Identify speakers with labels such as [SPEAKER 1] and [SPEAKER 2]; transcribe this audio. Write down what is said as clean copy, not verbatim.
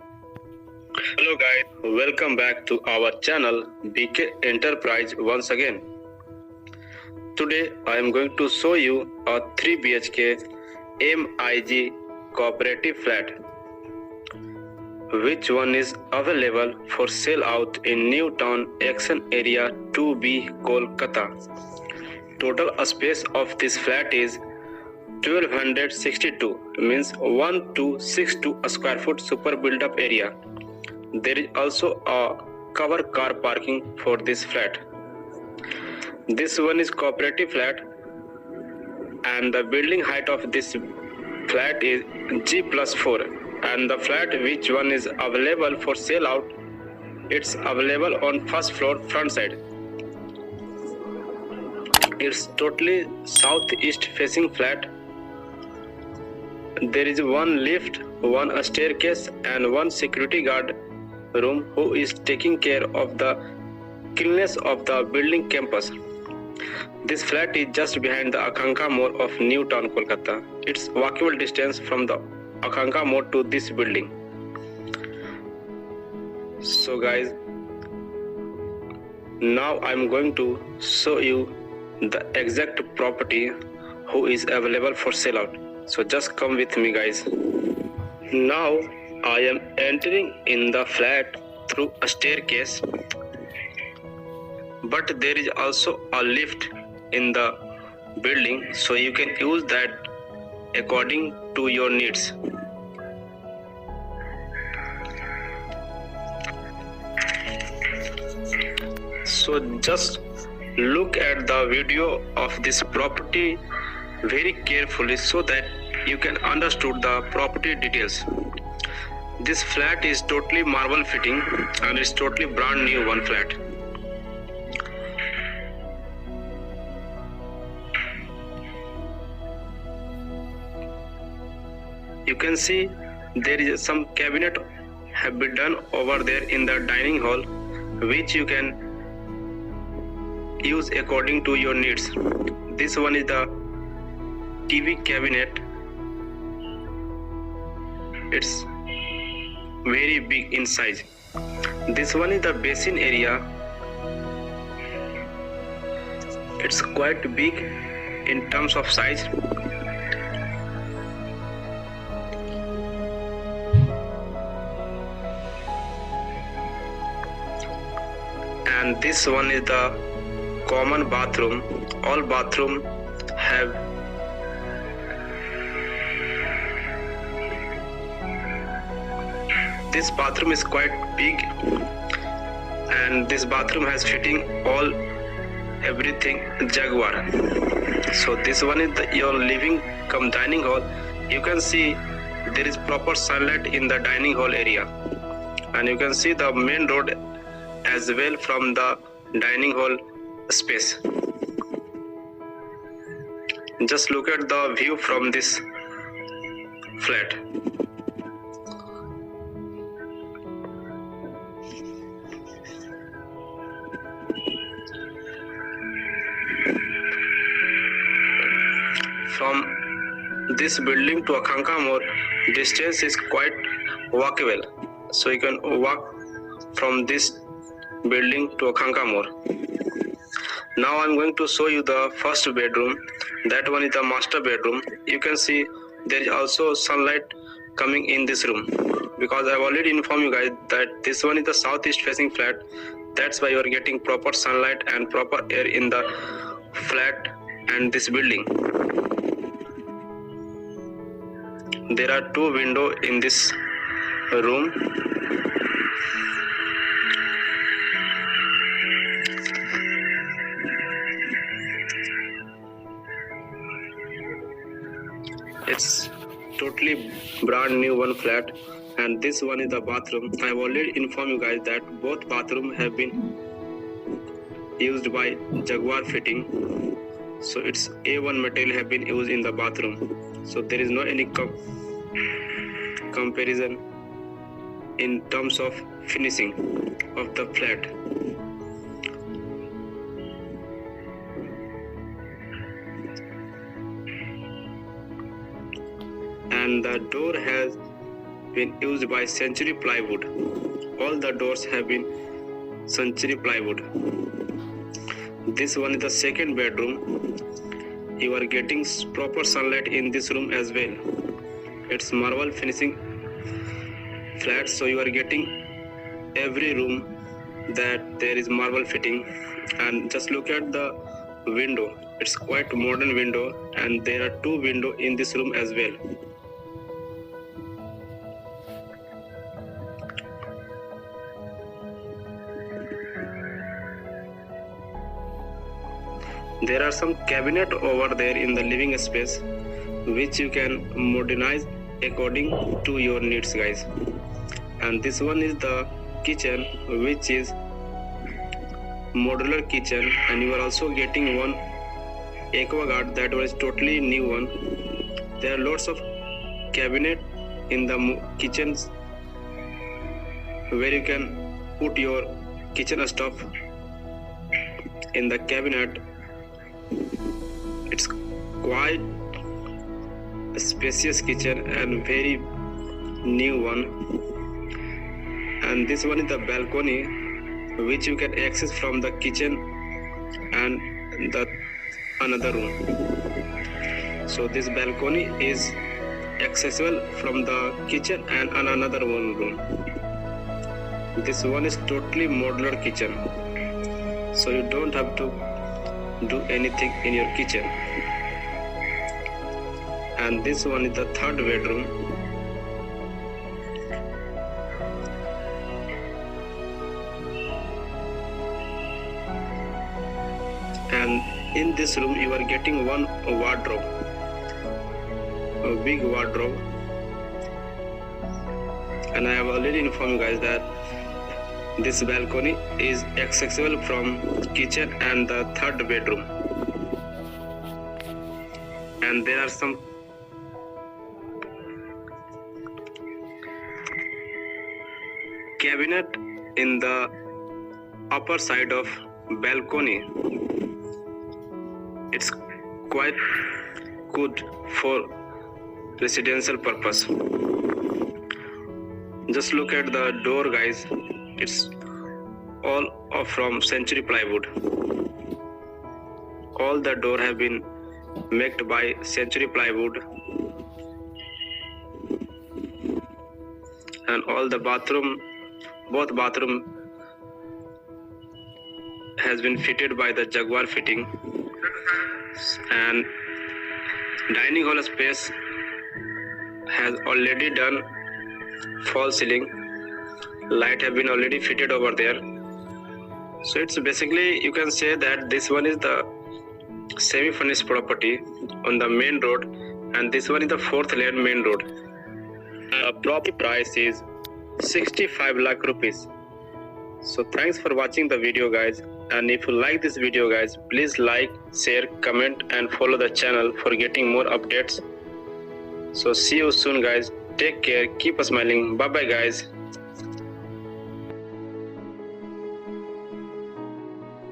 [SPEAKER 1] Hello guys, welcome back to our channel BK Enterprise once again. Today I am going to show you a 3 BHK MIG cooperative flat. Which one is available for sale out in New Town Action Area 2B, Kolkata. Total space of this flat is 1262, means 1262 square foot super built up area. There is also a cover car parking for this flat. This one is cooperative flat and the building height of this flat is G+4, and the flat which one is available for sale out, it's available on first floor front side. It's totally southeast facing flat. There is one lift, one staircase and one security guard room who is taking care of the cleanliness of the building campus. This flat is just behind the Akanka Mall of New Town, Kolkata. It's walkable distance from the Akanka Mall to this building. So guys, now I'm going to show you the exact property who is available for sale out. So just come with me guys. Now I am entering in the flat through a staircase, but there is also a lift in the building, so you can use that according to your needs. So just look at the video of this property very carefully so that you can understand the property details. This flat is totally marble fitting and it's totally brand new one flat. You can see there is some cabinet have been done over there in the dining hall, which you can use according to your needs. This one is the TV cabinet. It's very big in size. This one is the basin area. It's quite big in terms of size. And this one is the common bathroom. All bathroom have this bathroom is quite big, and this bathroom has fitting all everything Jaguar. So this one is your living cum dining hall. You can see there is proper sunlight in the dining hall area, and you can see the main road as well from the dining hall space. Just look at the view from this flat. From this building to Akanka Mall, distance is quite walkable. So you can walk from this building to Akanka Mall. Now I'm going to show you the first bedroom. That one is the master bedroom. You can see there is also sunlight coming in this room, because I've already informed you guys that this one is the southeast facing flat. That's why you are getting proper sunlight and proper air in the flat and this building. There are two windows in this room. It's totally brand new one flat, and this one is the bathroom. I've already informed you guys that both bathroom have been used by Jaguar fitting. So it's A1 material have been used in the bathroom. So there is no any comparison in terms of finishing of the flat. And the door has been used by Century Plywood. All the doors have been Century Plywood. This one is the second bedroom. You are getting proper sunlight in this room as well. It's marble finishing flat, so you are getting every room that there is marble fitting. And just look at the window. It's quite modern window, and there are 2 windows in this room as well. There are some cabinet over there in the living space, which you can modernize according to your needs, guys. And this one is the kitchen, which is modular kitchen, and you are also getting one AquaGuard that was totally new one. There are lots of cabinet in the kitchens where you can put your kitchen stuff in the cabinet. It's quite a spacious kitchen and very new one. And this one is the balcony, which you can access from the kitchen and the another room. So this balcony is accessible from the kitchen and another one room. This one is totally modular kitchen, so you don't have to do anything in your kitchen. And this one is the third bedroom. And in this room you are getting one wardrobe, a big wardrobe. And I have already informed you guys that this balcony is accessible from kitchen and the third bedroom. And there are some cabinet in the upper side of balcony. It's quite good for residential purpose. Just look at the door, guys. It's all from Century Plywood. All the door have been made by Century Plywood, and all the both bathroom has been fitted by the Jaguar fitting. And dining hall space has already done false ceiling. Light have been already fitted over there. So it's basically, you can say that this one is the semi-furnished property on the main road, and this one is the 4th lane main road. The property price is 65 lakh rupees. So thanks for watching the video, guys. And if you like this video, guys, please like, share, comment and follow the channel for getting more updates. So see you soon, guys. Take care, keep smiling. Bye bye, guys.